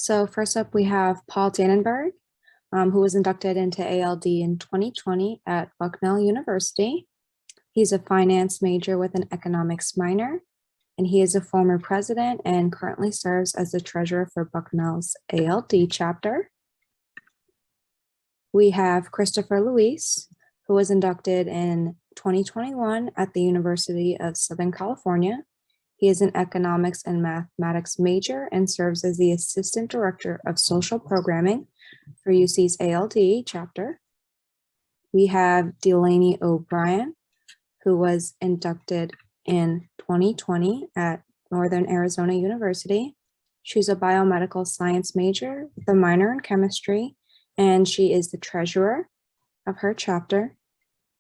So first up, we have Paul Danenberg, who was inducted into ALD in 2020 at Bucknell University. He's a finance major with an economics minor, and he is a former president and currently serves as the treasurer for Bucknell's ALD chapter. We have Christopher Luis, who was inducted in 2021 at the University of Southern California. He is an economics and mathematics major and serves as the assistant director of social programming for UC's ALD chapter. We have Delaney O'Brien, who was inducted in 2020 at Northern Arizona University. She's a biomedical science major with a minor in chemistry, and she is the treasurer of her chapter.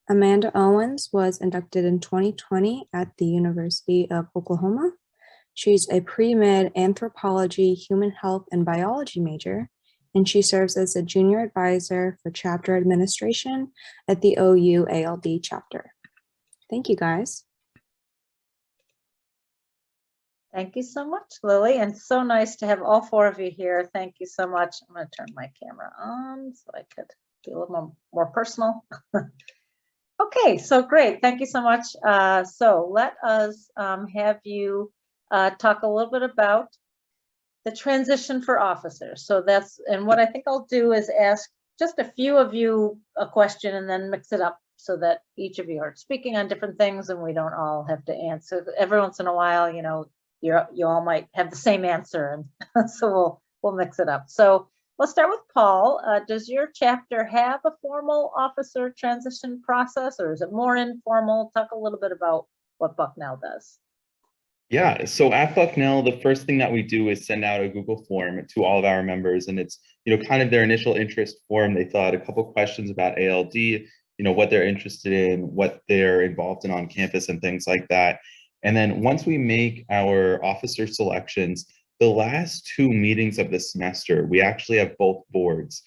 Amanda Owens was inducted in 2020 at the University of Oklahoma. She's a pre-med anthropology, human health, and biology major, and she serves as a junior advisor for chapter administration at the OU ALD chapter. Thank you, guys. Thank you so much, Lily, and so nice to have all four of you here. Thank you so much. I'm going to turn my camera on so I could be a little more personal. Okay, so great. Thank you so much. So let us have you talk a little bit about the transition for officers. So that's, and what I think I'll do is ask just a few of you a question and then mix it up so that each of you are speaking on different things and we don't all have to answer. Every once in a while, you know, you all might have the same answer, and so we'll mix it up. So let's start with Paul. Does your chapter have a formal officer transition process, or is it more informal? Talk a little bit about what Bucknell does. Yeah, so at Bucknell, the first thing that we do is send out a Google form to all of our members, and it's, you know, kind of their initial interest form. They fill out a couple questions about ALD, you know, what they're interested in, what they're involved in on campus and things like that. And then once we make our officer selections, the last two meetings of the semester, we actually have both boards,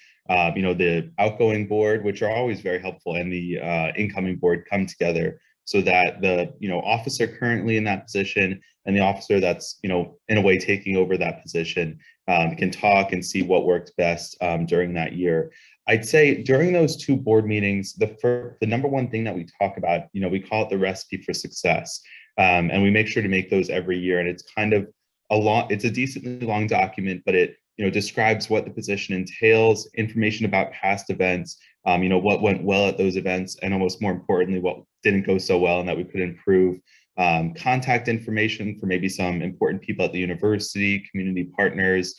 you know, the outgoing board, which are always very helpful, and the incoming board come together so that the, you know, officer currently in that position and the officer that's, you know, in a way taking over that position can talk and see what worked best during that year. I'd say during those two board meetings, the number one thing that we talk about, you know, we call it the recipe for success. And we make sure to make those every year. And it's kind of it's a decently long document, but it, you know, describes what the position entails, information about past events, you know, what went well at those events, and almost more importantly, what didn't go so well and that we could improve, contact information for maybe some important people at the university, community partners.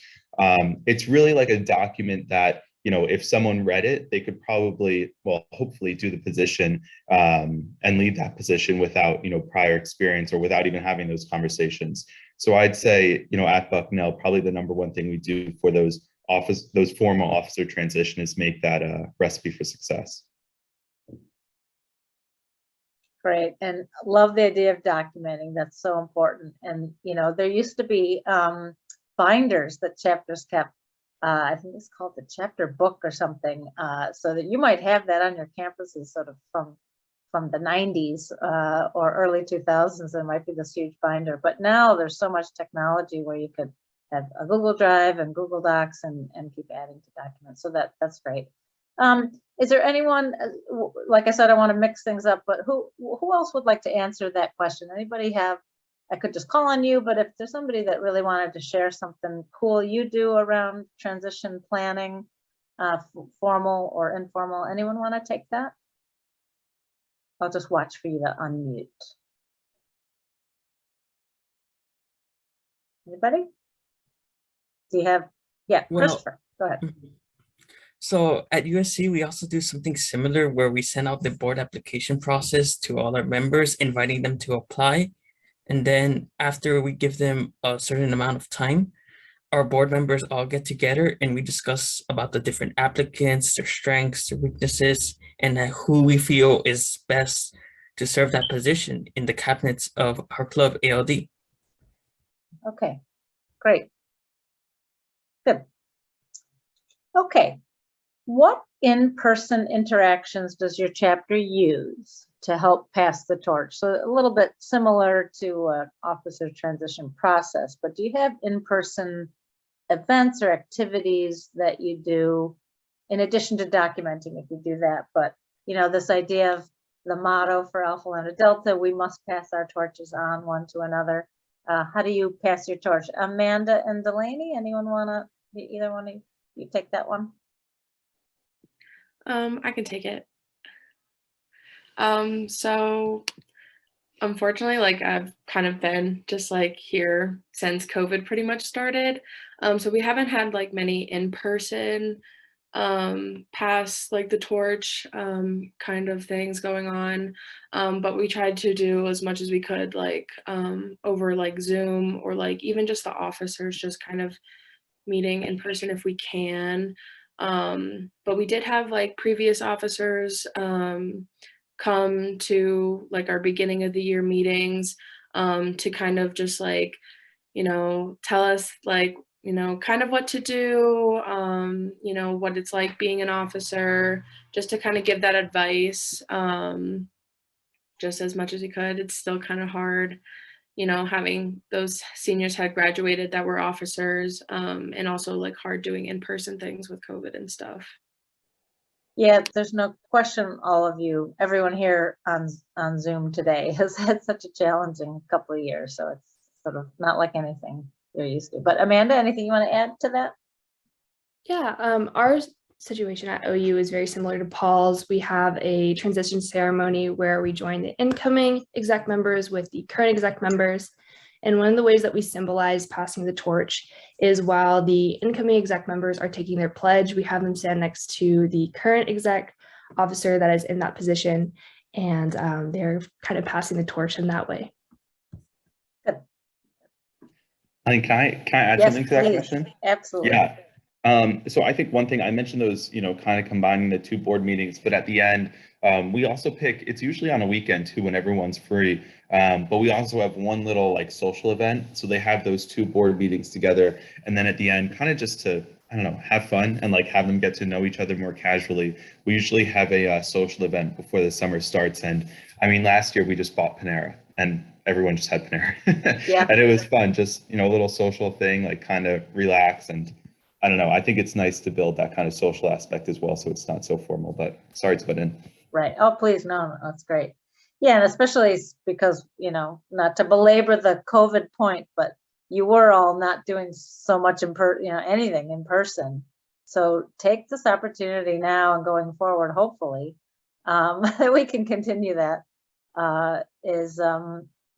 It's really like a document that, you know, if someone read it, they could probably, well, hopefully do the position and leave that position without, you know, prior experience or without even having those conversations. So I'd say, you know, at Bucknell, probably the number one thing we do for those formal officer transition is make that a recipe for success. Great, and love the idea of documenting. That's so important. And, you know, there used to be binders that chapters kept. I think it's called the chapter book or something, so that you might have that on your campuses sort of from the 90s or early 2000s. There might be this huge binder, but now there's so much technology where you could have a Google Drive and Google Docs and keep adding to documents. So that's great. Is there anyone, like I said, I want to mix things up, but who else would like to answer that question? Anybody have? I could just call on you, but if there's somebody that really wanted to share something cool you do around transition planning, formal or informal, anyone want to take that? I'll just watch for you to unmute. Anybody? Do you have, yeah, well, Christopher, go ahead. So at USC, we also do something similar where we send out the board application process to all our members, inviting them to apply. And then after we give them a certain amount of time, our board members all get together and we discuss about the different applicants, their strengths, their weaknesses, and who we feel is best to serve that position in the cabinets of our club ALD. Okay, great. Good. Okay. What in-person interactions does your chapter use to help pass the torch? So a little bit similar to officer transition process, but do you have in-person events or activities that you do in addition to documenting if you do that. But, you know, this idea of the motto for Alpha Lambda Delta, we must pass our torches on one to another. How do you pass your torch? Amanda and Delaney, anyone want to, either one of you take that one? I can take it. So unfortunately, like I've kind of been just like here since COVID pretty much started. So we haven't had like many in-person pass like the torch kind of things going on. But we tried to do as much as we could like over like Zoom or like even just the officers just kind of meeting in person if we can. But we did have like previous officers come to like our beginning of the year meetings to kind of just like, you know, tell us like, you know, kind of what to do, you know, what it's like being an officer, just to kind of give that advice just as much as we could. It's still kind of hard, you know, having those seniors had graduated that were officers and also like hard doing in-person things with COVID and stuff. Yeah, there's no question all of you, everyone here on Zoom today has had such a challenging couple of years. So it's sort of not like anything you're used to. But Amanda, anything you want to add to that? Yeah, our situation at OU is very similar to Paul's. We have a transition ceremony where we join the incoming exec members with the current exec members. And one of the ways that we symbolize passing the torch is while the incoming exec members are taking their pledge, we have them stand next to the current exec officer that is in that position, and they're kind of passing the torch in that way. I mean, can I add something to that question? Absolutely. Yeah. So I think one thing I mentioned those, you know, kind of combining the two board meetings, but at the end, we also pick, it's usually on a weekend too when everyone's free, but we also have one little like social event. So they have those two board meetings together. And then at the end, kind of just to, I don't know, have fun and like have them get to know each other more casually. We usually have a social event before the summer starts. And I mean, last year we just bought Panera and everyone just had Panera. Yeah. And it was fun, just, you know, a little social thing, like kind of relax. And I don't know, I think it's nice to build that kind of social aspect as well, so it's not so formal, but sorry to butt in. Right. Oh, please. No, that's great. Yeah. And especially because, you know, not to belabor the COVID point, but you were all not doing so much anything in person. So take this opportunity now and going forward, hopefully, that we can continue that,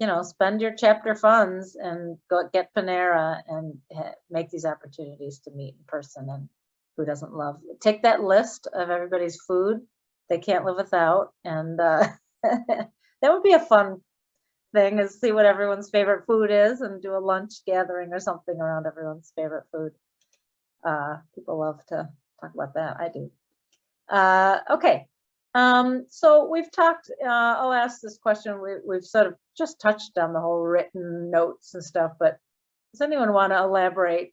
you know, spend your chapter funds and go get Panera and make these opportunities to meet in person. And who doesn't love? Take that list of everybody's food they can't live without, and that would be a fun thing, is see what everyone's favorite food is and do a lunch gathering or something around everyone's favorite food. People love to talk about that. I do. Okay. So we've talked, I'll ask this question. We've sort of just touched on the whole written notes and stuff, but does anyone want to elaborate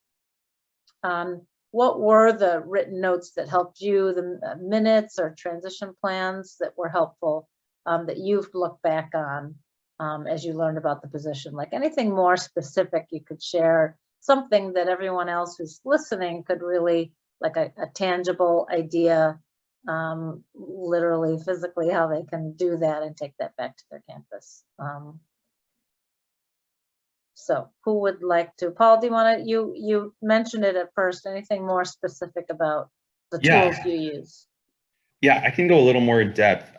on what were the written notes that helped you, the minutes or transition plans that were helpful, that you've looked back on as you learned about the position? Like anything more specific you could share, something that everyone else who's listening could really, like a tangible idea, literally, physically, how they can do that and take that back to their campus. So who would like to? Paul, do you want to, you mentioned it at first, anything more specific about the tools you use? Yeah, I can go a little more in depth.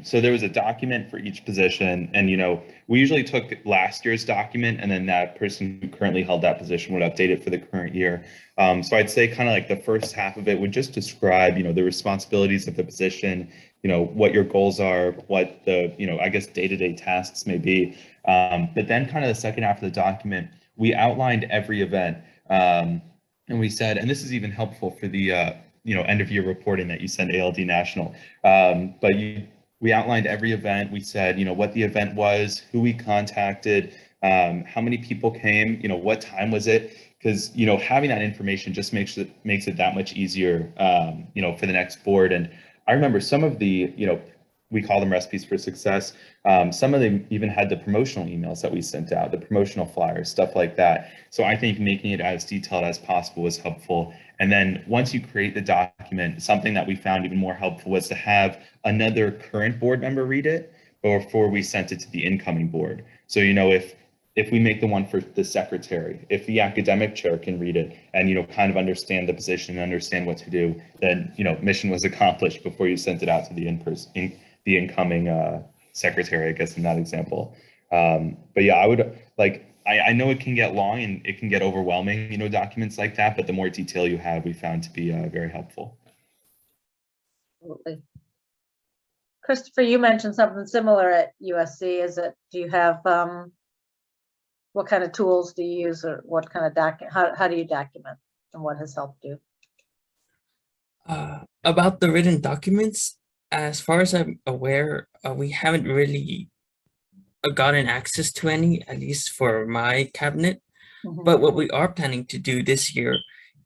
So there was a document for each position, and, you know, we usually took last year's document and then that person who currently held that position would update it for the current year. So I'd say kind of like the first half of it would just describe, you know, the responsibilities of the position, you know, what your goals are, what the, you know, I guess day-to-day tasks may be. But then kind of the second half of the document, we outlined every event. And we said, and this is even helpful for the, you know, end of year reporting that you send ALD National. But we outlined every event. We said, you know, what the event was, who we contacted, how many people came, you know, what time was it? Because, you know, having that information just makes it that much easier, you know, for the next board. And I remember some of the, you know, we call them recipes for success. Some of them even had the promotional emails that we sent out, the promotional flyers, stuff like that. So I think making it as detailed as possible was helpful. And then once you create the document, something that we found even more helpful was to have another current board member read it before we sent it to the incoming board. So, you know, if we make the one for the secretary, if the academic chair can read it and, you know, kind of understand the position and understand what to do, then, you know, mission was accomplished before you sent it out to the the incoming secretary, I guess, in that example. But yeah, I would like, I know it can get long and it can get overwhelming, you know, documents like that, but the more detail you have, we found to be very helpful. Absolutely. Christopher, you mentioned something similar at USC. Do you have, what kind of tools do you use, or what kind of how do you document, and what has helped you? About the written documents, as far as I'm aware, we haven't really gotten access to any, at least for my cabinet. But what we are planning to do this year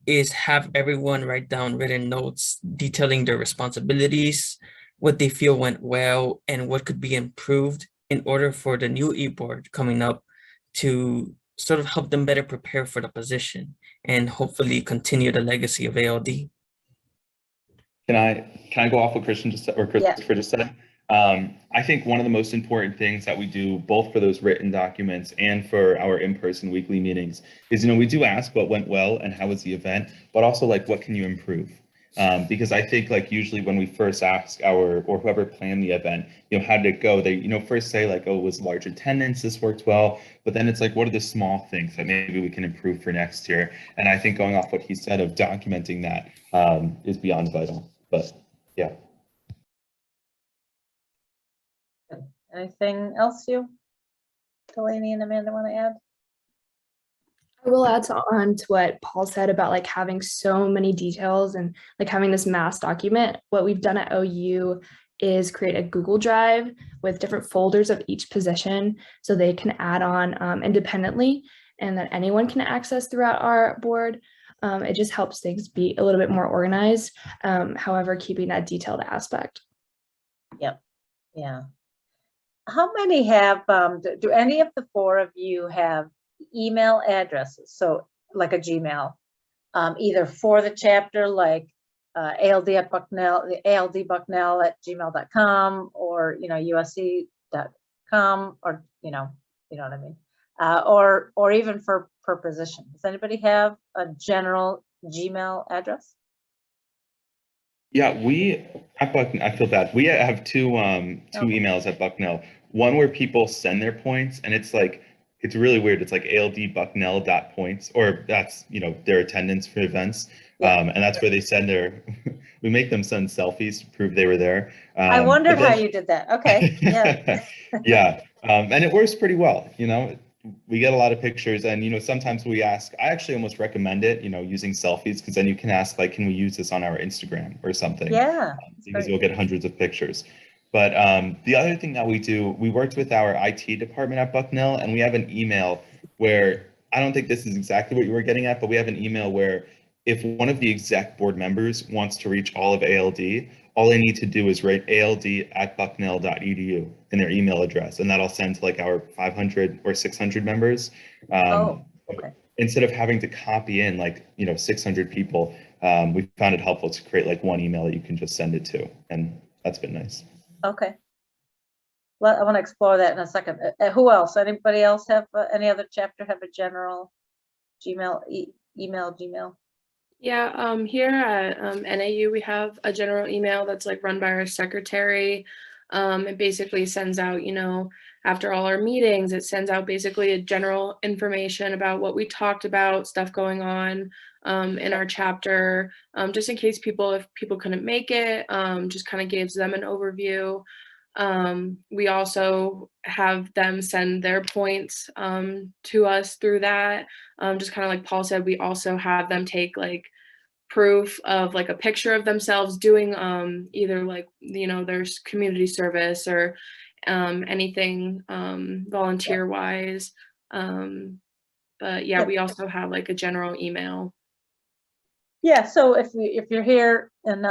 is have everyone write down written notes detailing their responsibilities, what they feel went well, and what could be improved in order for the new e-board coming up to sort of help them better prepare for the position and hopefully continue the legacy of ALD. Can I go off what Christian just said, or Christopher just said? I think one of the most important things that we do both for those written documents and for our in-person weekly meetings is, you know, we do ask what went well and how was the event, but also like, what can you improve? Because I think like usually when we first ask or whoever planned the event, you know, how did it go? They, you know, first say like, oh, it was large attendance, this worked well, but then it's like, what are the small things that maybe we can improve for next year? And I think going off what he said of documenting that is beyond vital, but yeah. Anything else you, Delaney and Amanda, want to add? I will add on to what Paul said about like having so many details and like having this mass document. What we've done at OU is create a Google Drive with different folders of each position so they can add on independently and that anyone can access throughout our board. It just helps things be a little bit more organized, however, keeping that detailed aspect. Yep. Yeah. How many have, do any of the four of you have email addresses? So like a Gmail, either for the chapter, like ALD at Bucknell, the ALD Bucknell at gmail.com, or, you know, USC.com, or, you know what I mean? Or even per position. Does anybody have a general Gmail address? Yeah, we at Bucknell, I feel bad. We have two emails at Bucknell. One where people send their points, and it's like, it's really weird. It's like aldbucknell.points, or that's, you know, their attendance for events. And that's where they send their, we make them send selfies to prove they were there. I wondered how you did that. Okay, yeah. Yeah, and it works pretty well, you know. We get a lot of pictures, and, you know, sometimes we ask, I actually almost recommend it, you know, using selfies, because then you can ask, like, can we use this on our Instagram or something? Yeah. Because you'll get hundreds of pictures. But the other thing that we do, we worked with our IT department at Bucknell, and we have an email where, I don't think this is exactly what you were getting at, but we have an email where if one of the exec board members wants to reach all of ALD, all they need to do is write ald@bucknell.edu in their email address, and that'll send to like our 500 or 600 members. Okay. Instead of having to copy in like, you know, 600 people, we found it helpful to create like one email that you can just send it to, and that's been nice. Okay. Well, I want to explore that in a second. Who else? Anybody else have any other chapter have a general Gmail Gmail? Yeah, here at NAU, we have a general email that's like run by our secretary. It basically sends out, you know, after all our meetings, it sends out basically a general information about what we talked about, stuff going on in our chapter, just in case if people couldn't make it, just kind of gives them an overview. We also have them send their points to us through that. Just kind of like Paul said, we also have them take like proof of like a picture of themselves doing either like, you know, there's community service or anything volunteer wise. But yeah, we also have like a general email. Yeah, so if you're here and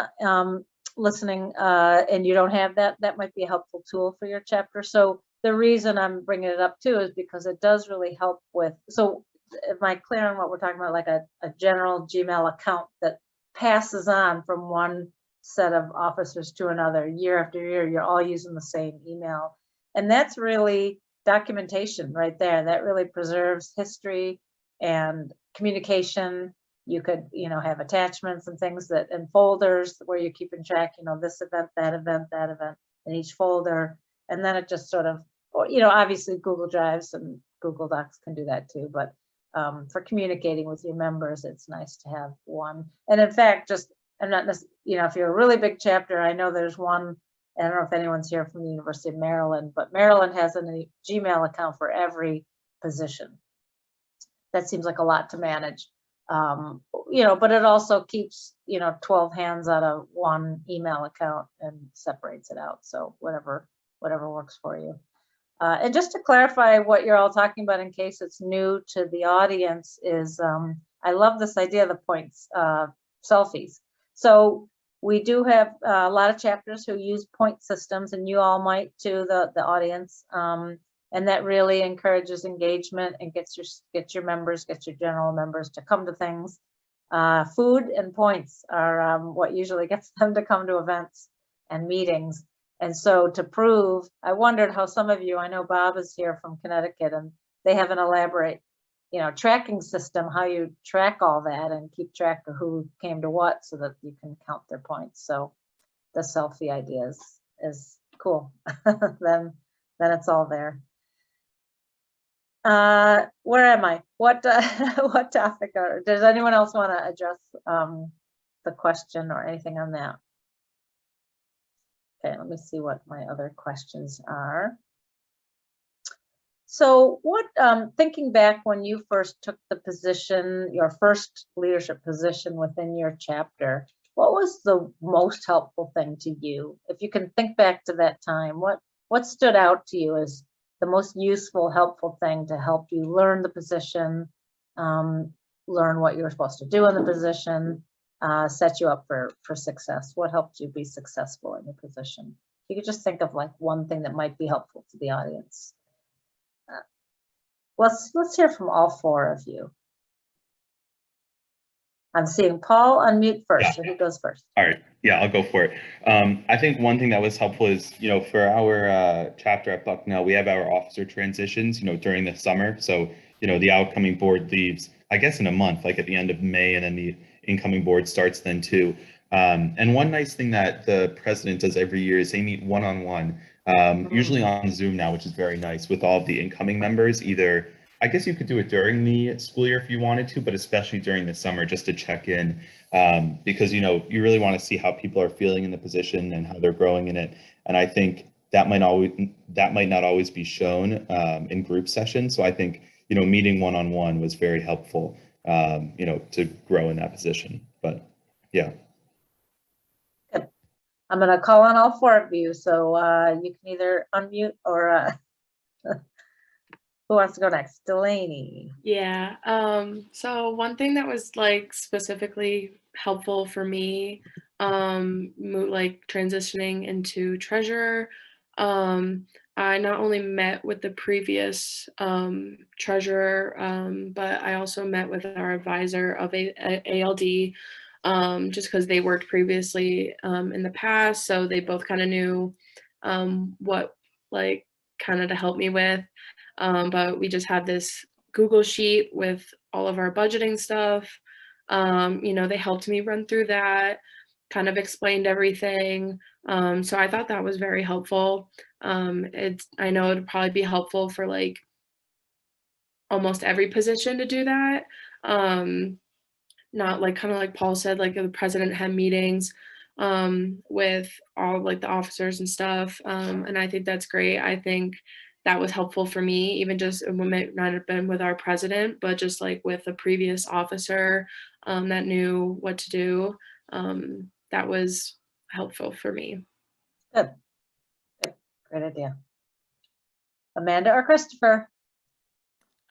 listening and you don't have that, that might be a helpful tool for your chapter. So the reason I'm bringing it up too is because it does really help with, so am I clear on what we're talking about, like a general Gmail account that passes on from one set of officers to another year after year, you're all using the same email. And that's really documentation right there. That really preserves history and communication. You could, you know, have attachments and things that in folders where you're keeping track, you know, this event, that event, that event in each folder. And then it just sort of, you know, obviously Google Drives and Google Docs can do that too, but for communicating with your members, it's nice to have one. And in fact, just, I'm not, you know, if you're a really big chapter, I know there's one, I don't know if anyone's here from the University of Maryland, but Maryland has a Gmail account for every position. That seems like a lot to manage. You know, but it also keeps, you know, 12 hands out of one email account and separates it out. So whatever works for you. And just to clarify what you're all talking about in case it's new to the audience is, I love this idea of the points, selfies. So we do have a lot of chapters who use point systems, and you all might too, the audience. And that really encourages engagement and gets your members, gets your general members to come to things. Food and points are what usually gets them to come to events and meetings. And so to prove, I wondered how some of you, I know Bob is here from Connecticut, and they have an elaborate, you know, tracking system, how you track all that and keep track of who came to what so that you can count their points. So the selfie idea is cool. then it's all there. Where am I? What topic does anyone else want to address the question or anything on that? Okay, let me see what my other questions are. So what, thinking back when you first took the position, your first leadership position within your chapter, what was the most helpful thing to you? If you can think back to that time, what stood out to you as the most useful, helpful thing to help you learn the position, learn what you were supposed to do in the position, set you up for success? What helped you be successful in your position? You could just think of like one thing that might be helpful to the audience. Let's hear from all four of you. I'm seeing Paul unmute first, so who goes first? All right, yeah, I'll go for it. I think one thing that was helpful is, you know, for our chapter at Bucknell, we have our officer transitions, you know, during the summer. So, you know, the outcoming board leaves, I guess, in a month, like at the end of May, and then the incoming board starts then too. And one nice thing that the president does every year is they meet one-on-one, usually on Zoom now, which is very nice, with all of the incoming members. Either, I guess you could do it during the school year if you wanted to, but especially during the summer, just to check in, because, you know, you really want to see how people are feeling in the position and how they're growing in it. And I think that might not always be shown in group sessions. So I think, you know, meeting one-on-one was very helpful, you know, to grow in that position. But yeah. Good. I'm going to call on all four of you. So you can either unmute or who wants to go next? Delaney. Yeah. So one thing that was like specifically helpful for me, like transitioning into treasurer, I not only met with the previous treasurer, but I also met with our advisor of ALD, just because they worked previously in the past, so they both kind of knew what like kind of to help me with. But we just had this Google sheet with all of our budgeting stuff. You know, they helped me run through that, kind of explained everything. So I thought that was very helpful. I know it'd probably be helpful for like almost every position to do that. Not like, kind of like Paul said, like the president had meetings with all like the officers and stuff. And I think that's great. I think that was helpful for me, even just it might not have been with our president, but just like with a previous officer that knew what to do. That was helpful for me. Good. Good. Great idea. Amanda or Christopher?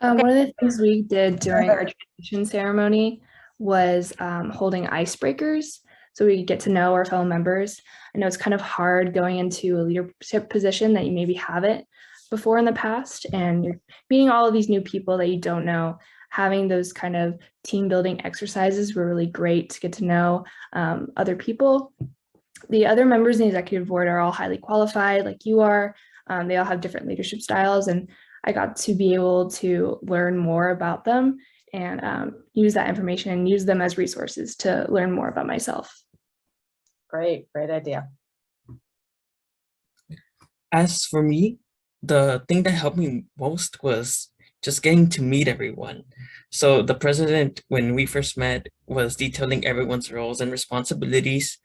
One of the things we did during our transition ceremony was holding icebreakers. so we get to know our fellow members. I know it's kind of hard going into a leadership position that you maybe haven't before in the past, and you're meeting all of these new people that you don't know. Having those kind of team building exercises were really great to get to know other people. The other members in the executive board are all highly qualified, like you are. They all have different leadership styles, and I got to be able to learn more about them and use that information and use them as resources to learn more about myself. Great idea. As for me, the thing that helped me most was just getting to meet everyone. So the president, when we first met, was detailing everyone's roles and responsibilities,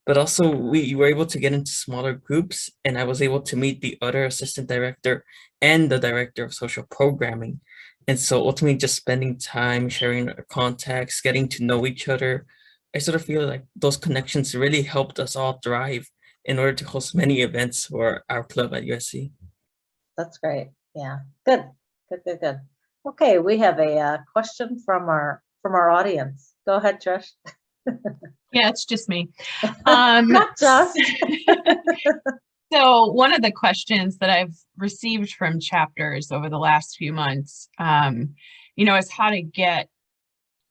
but also we were able to get into smaller groups, and I was able to meet the other assistant director and the director of social programming. And so ultimately just spending time, sharing our contacts, getting to know each other, I sort of feel like those connections really helped us all thrive in order to host many events for our club at USC. That's great. Yeah, good. Okay, we have a question from our audience. Go ahead, Trish. Yeah, it's just me. Not just. So one of the questions that I've received from chapters over the last few months, is how to get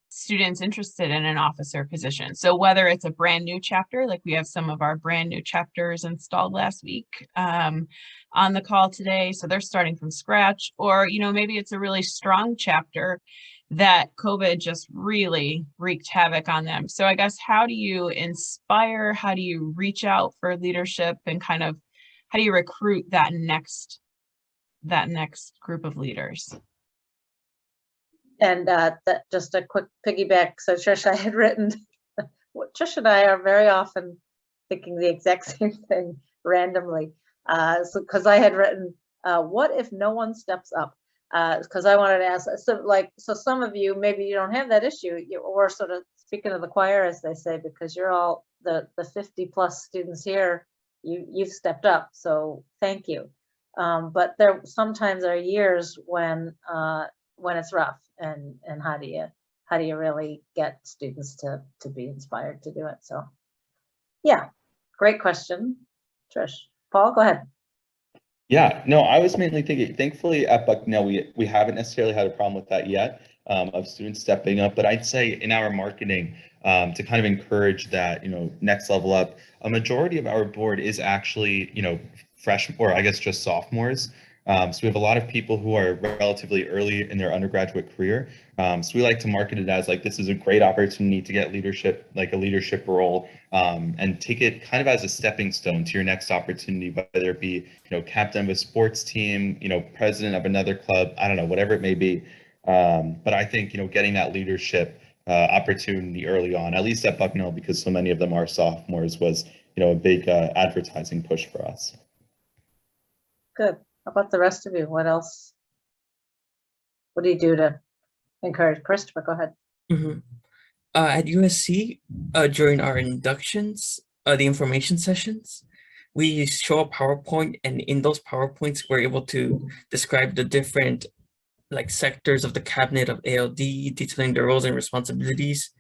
students interested in an officer position. So whether it's a brand new chapter, like we have some of our brand new chapters installed last week on the call today, so they're starting from scratch, or maybe it's a really strong chapter that COVID just really wreaked havoc on them. So I guess, how do you inspire, how do you reach out for leadership, and kind of how do you recruit that next group of leaders? And that just a quick piggyback. So Trish, I had written, Trish and I are very often thinking the exact same thing randomly. So because I had written, what if no one steps up? Because I wanted to ask, so some of you, maybe you don't have that issue, or sort of speaking of the choir, as they say, because you're all the 50 plus students here, you've stepped up, so thank you. But there sometimes are years when it's rough, and how do you really get students to be inspired to do it? So yeah, great question, Trish. Paul, go ahead. Yeah, no, I was mainly thinking, thankfully at Bucknell, we haven't necessarily had a problem with that yet, of students stepping up, but I'd say in our marketing, to kind of encourage that, next level up, a majority of our board is actually, freshmen, or I guess just sophomores. So we have a lot of people who are relatively early in their undergraduate career. So we like to market it as like, this is a great opportunity to get leadership, like a leadership role, and take it kind of as a stepping stone to your next opportunity, whether it be, captain of a sports team, president of another club, I don't know, whatever it may be. But I think, getting that leadership opportunity early on, at least at Bucknell, because so many of them are sophomores, was, a big advertising push for us. Good. How about the rest of you? What else? What do you do to encourage? Christopher, go ahead. Mm-hmm. At USC, during our inductions, the information sessions, we show a PowerPoint, and in those PowerPoints, we're able to describe the different sectors of the cabinet of ALD, detailing their roles and responsibilities.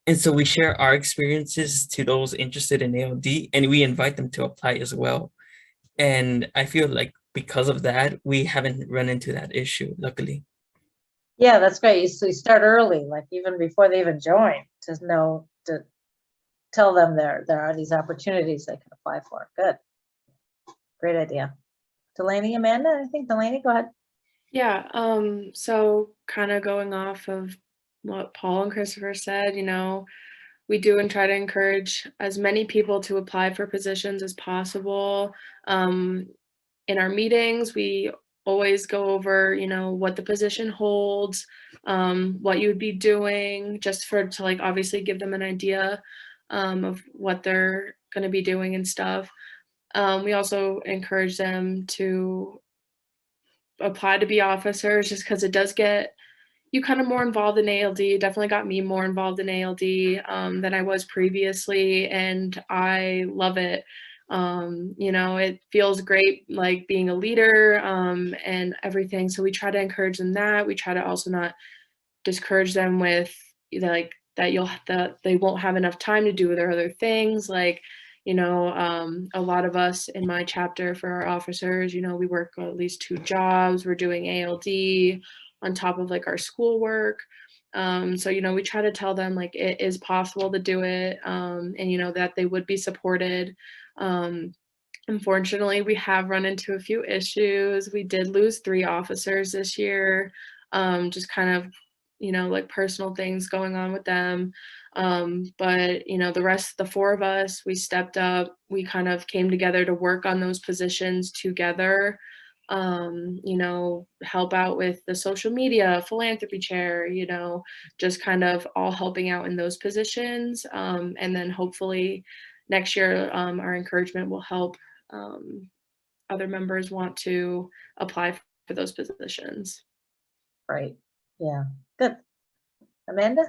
And so we share our experiences to those interested in ALD, and we invite them to apply as well. And I feel like because of that, we haven't run into that issue, luckily. Yeah, that's great. So you start early, like even before they even join, to tell them there are these opportunities they can apply for. Good. Great idea. Delaney, Amanda, I think Delaney, go ahead. Yeah, so kind of going off of what Paul and Christopher said, we do and try to encourage as many people to apply for positions as possible. In our meetings, we always go over, what the position holds, what you would be doing, just to obviously give them an idea of what they're going to be doing and stuff. We also encourage them to apply to be officers, just because it does get you kind of more involved in ALD. It definitely got me more involved in ALD than I was previously, and I love it. It feels great, like being a leader and everything. So we try to encourage them that. We try to also not discourage them with that they won't have enough time to do their other things. Like, you know, a lot of us in my chapter for our officers, you know, we work at least 2 jobs. We're doing ALD on top of like our schoolwork. So, you know, we try to tell them like it is possible to do it, and, you know, that they would be supported. Unfortunately, we have run into a few issues. We did lose 3 officers this year, just kind of, you know, like personal things going on with them. But, you know, the 4 of us, we stepped up. We kind of came together to work on those positions together. You know, help out with the social media, philanthropy chair, you know, just kind of all helping out in those positions. And then hopefully next year, our encouragement will help other members want to apply for those positions. Right. Yeah. Good. Amanda?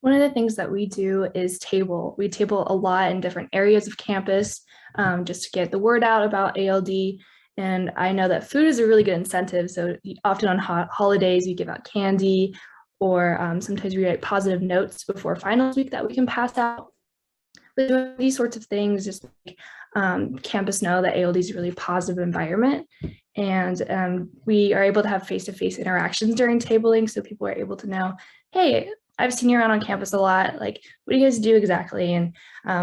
One of the things that we do is table. We table a lot in different areas of campus, just to get the word out about ALD. And I know that food is a really good incentive. So often on holidays, we give out candy, or sometimes we write positive notes before finals week that we can pass out. But doing these sorts of things just make campus know that ALD is a really positive environment. And we are able to have face-to-face interactions during tabling, so people are able to know, hey, I've seen you around on campus a lot. Like, what do you guys do exactly? And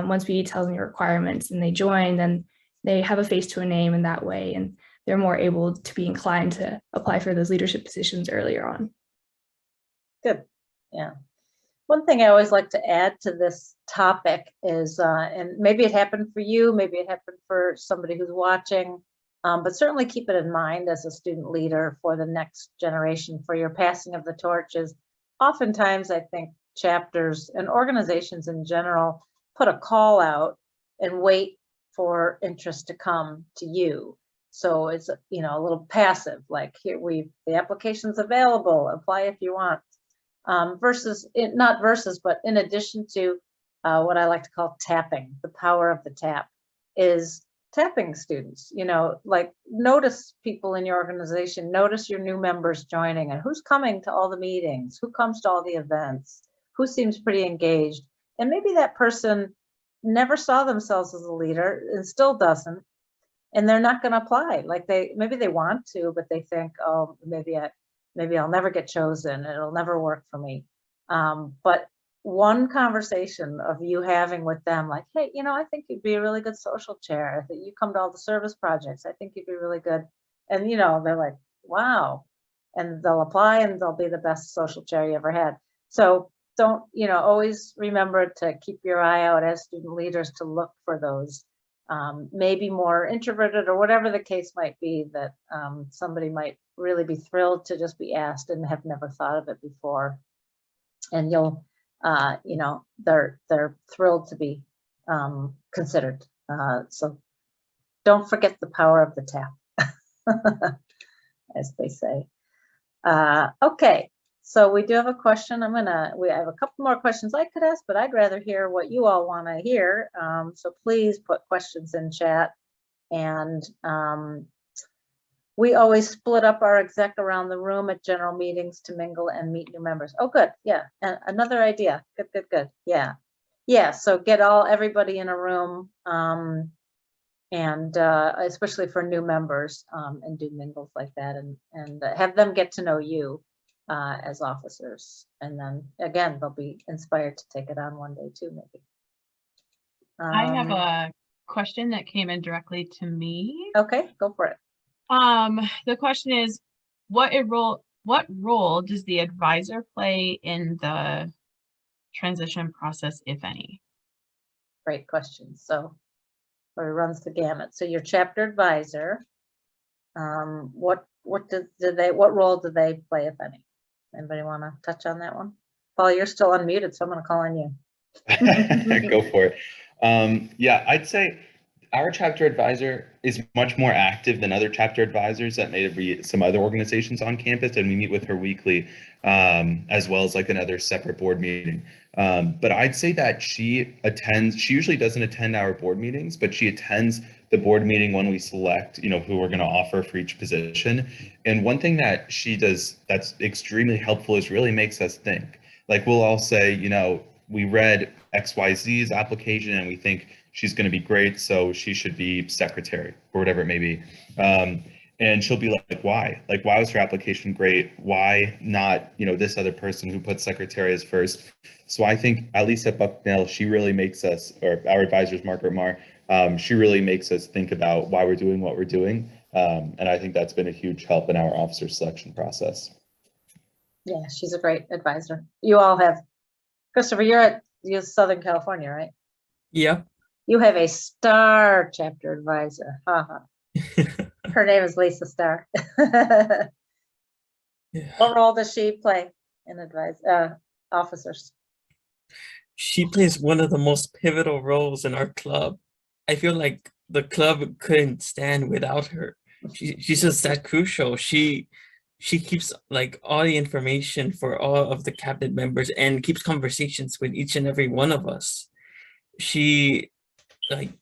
once we tell them your requirements and they join, then they have a face to a name in that way, and they're more able to be inclined to apply for those leadership positions earlier on. Good. Yeah. One thing I always like to add to this topic is, and maybe it happened for you, maybe it happened for somebody who's watching, but certainly keep it in mind as a student leader for the next generation, for your passing of the torch. Is oftentimes I think chapters and organizations in general put a call out and wait for interest to come to you. So it's, you know, a little passive, like, here the application's available, apply if you want. But in addition to what I like to call tapping, the power of the tap is tapping students, you know, like, notice people in your organization, notice your new members joining, and who's coming to all the meetings, who comes to all the events, who seems pretty engaged. And maybe that person never saw themselves as a leader and still doesn't, and they're not going to apply. Like, maybe they want to, but they think, oh, maybe I'll never get chosen. It'll never work for me. But one conversation of you having with them, like, hey, you know, I think you'd be a really good social chair. I think you come to all the service projects. I think you'd be really good. And, you know, they're like, wow. And they'll apply and they'll be the best social chair you ever had. So don't, you know, always remember to keep your eye out as student leaders to look for those maybe more introverted or whatever the case might be, that somebody might really be thrilled to just be asked and have never thought of it before. And you'll, you know, they're thrilled to be considered. So don't forget the power of the tap, as they say. Okay, so we do have a question. We have a couple more questions I could ask, but I'd rather hear what you all want to hear. So please put questions in chat. And we always split up our exec around the room at general meetings to mingle and meet new members. Oh, good. Yeah. And another idea. Good. Yeah. Yeah. So get everybody in a room, and especially for new members, and do mingles like that, and have them get to know you as officers. And then again, they'll be inspired to take it on one day too, maybe. I have a question that came in directly to me. Okay, go for it. The question is, what role does the advisor play in the transition process, if any? Great question. So, or it runs the gamut. So your chapter advisor, what role do they play, if any? Anybody want to touch on that one? Paul, you're still unmuted, so I'm going to call on you. Go for it. Yeah, I'd say our chapter advisor is much more active than other chapter advisors that may be some other organizations on campus, and we meet with her weekly, as well as like another separate board meeting. But I'd say that she usually doesn't attend our board meetings, but she attends the board meeting when we select, you know, who we're going to offer for each position. And one thing that she does that's extremely helpful is really makes us think. Like we'll all say, you know, we read XYZ's application and we think she's going to be great, so she should be secretary or whatever it may be. And she'll be like, why? Like, why was her application great? Why not, you know, this other person who put secretary as first? So I think, at least at Bucknell, she really makes us, or our advisors, Margaret Marr, she really makes us think about why we're doing what we're doing. And I think that's been a huge help in our officer selection process. Yeah, she's a great advisor. You all have, Christopher, you're Southern California, right? Yeah. You have a star chapter advisor. Her name is Lisa Starr. Yeah. What role does she play in officers? She plays one of the most pivotal roles in our club. I feel like the club couldn't stand without her. She's just that crucial. She keeps like all the information for all of the cabinet members and keeps conversations with each and every one of us. She, like,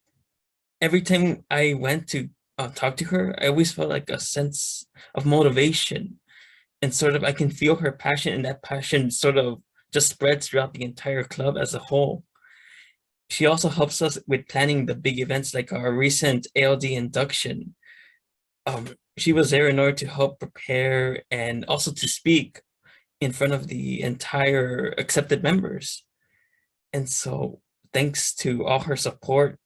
every time I went to talk to her, I always felt like a sense of motivation, and sort of I can feel her passion, and that passion sort of just spreads throughout the entire club as a whole. She also helps us with planning the big events like our recent ALD induction. She was there in order to help prepare and also to speak in front of the entire accepted members. And so thanks to all her support,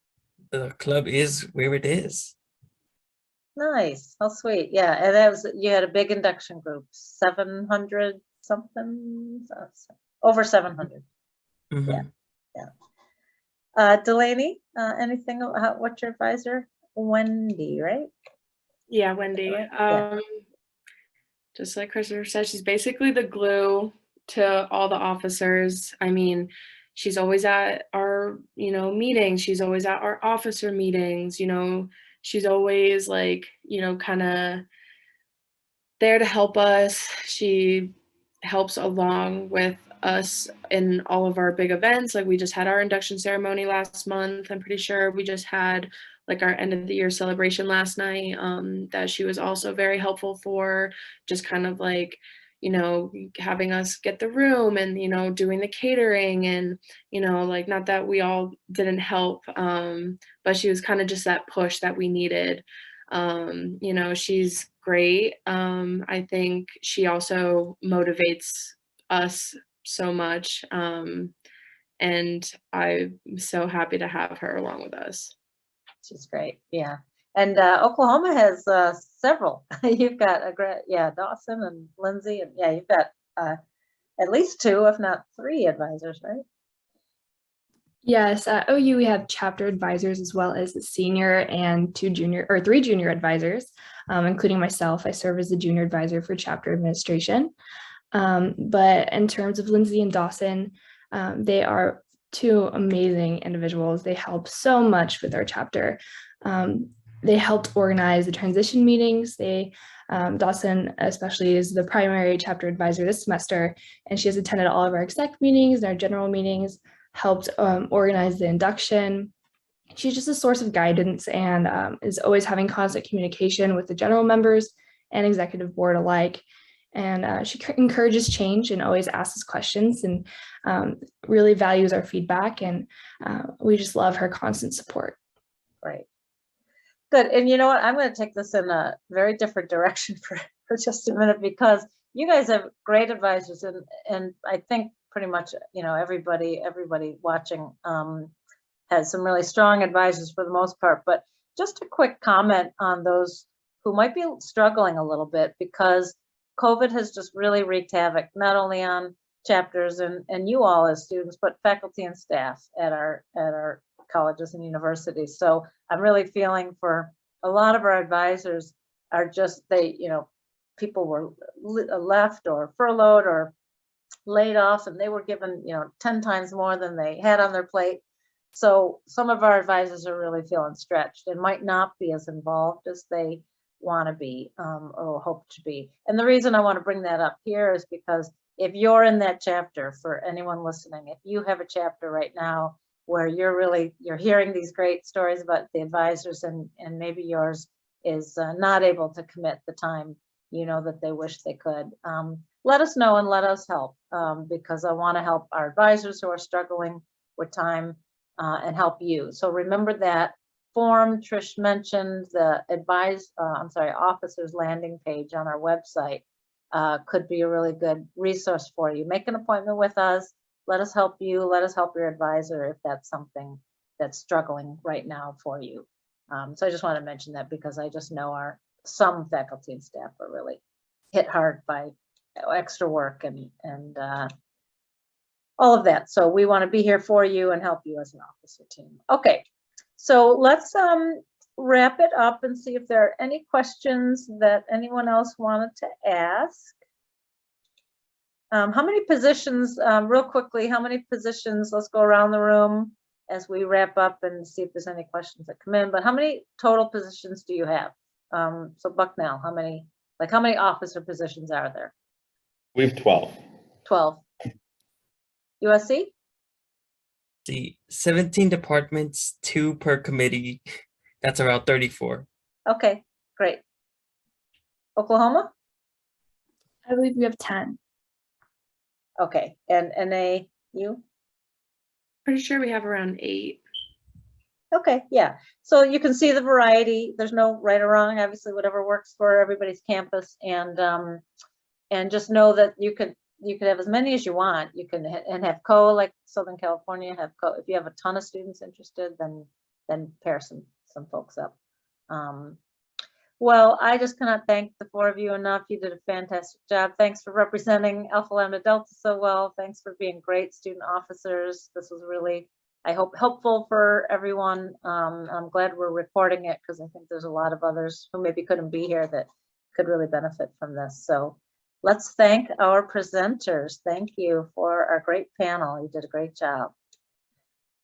the club is where it is. Nice, how sweet. Yeah, and that was, you had a big induction group, 700 something, over 700. Mhm. Delaney, anything, what's your advisor? Wendy, right? Yeah, Wendy. Yeah. Just like Christopher said, she's basically the glue to all the officers. I mean, she's always at our, meetings. She's always at our officer meetings, she's always like, kind of there to help us. She helps along with us in all of our big events. Like we just had our induction ceremony last month. I'm pretty sure we just had like our end of the year celebration last night, that she was also very helpful for, just kind of like, having us get the room and, doing the catering and, like, not that we all didn't help, but she was kind of just that push that we needed. She's great. I think she also motivates us so much. And I'm so happy to have her along with us. She's great, yeah. And Oklahoma has several. You've got a great, Dawson and Lindsay, and yeah, you've got at least 2, if not 3 advisors, right? Yes, at OU we have chapter advisors as well as the senior and 3 junior advisors, including myself. I serve as the junior advisor for chapter administration. But in terms of Lindsay and Dawson, they are 2 amazing individuals. They help so much with our chapter. They helped organize the transition meetings. Dawson especially is the primary chapter advisor this semester, and she has attended all of our exec meetings and our general meetings, helped organize the induction. She's just a source of guidance and is always having constant communication with the general members and executive board alike. And she encourages change and always asks us questions and really values our feedback. And we just love her constant support. Right. Good. And you know what? I'm going to take this in a very different direction for just a minute, because you guys have great advisors, and I think pretty much, everybody watching has some really strong advisors for the most part. But just a quick comment on those who might be struggling a little bit, because COVID has just really wreaked havoc, not only on chapters and you all as students, but faculty and staff at our colleges and universities. So I'm really feeling for a lot of our advisors are just, people were left or furloughed or laid off, and they were given, 10 times more than they had on their plate. So some of our advisors are really feeling stretched and might not be as involved as they want to be or hope to be. And the reason I want to bring that up here is because if you're in that chapter, for anyone listening, if you have a chapter right now where you're hearing these great stories about the advisors, and maybe yours is not able to commit the time, you know that they wish they could. Let us know and let us help, because I want to help our advisors who are struggling with time and help you. So remember that form Trish mentioned, the officers landing page on our website could be a really good resource for you. Make an appointment with us. Let us help you. Let us help your advisor if that's something that's struggling right now for you. So I just want to mention that because I just know some faculty and staff are really hit hard by extra work and all of that. So we want to be here for you and help you as an officer team. Okay, so let's wrap it up and see if there are any questions that anyone else wanted to ask. How many positions, real quickly, how many positions, let's go around the room as we wrap up and see if there's any questions that come in, but how many total positions do you have? So Bucknell, how many officer positions are there? We have 12. 12. USC? The 17 departments, 2 per committee. That's around 34. Okay, great. Oklahoma? I believe we have 10. Okay, and NA, you? Pretty sure we have around 8. Okay, yeah. So you can see the variety. There's no right or wrong, obviously, whatever works for everybody's campus. And just know that you could have as many as you want. You can have like Southern California have if you have a ton of students interested, then pair some folks up. Well, I just cannot thank the 4 of you enough. You did a fantastic job. Thanks for representing Alpha Lambda Delta so well. Thanks for being great student officers. This was really, I hope, helpful for everyone. I'm glad we're recording it because I think there's a lot of others who maybe couldn't be here that could really benefit from this. So let's thank our presenters. Thank you for our great panel. You did a great job.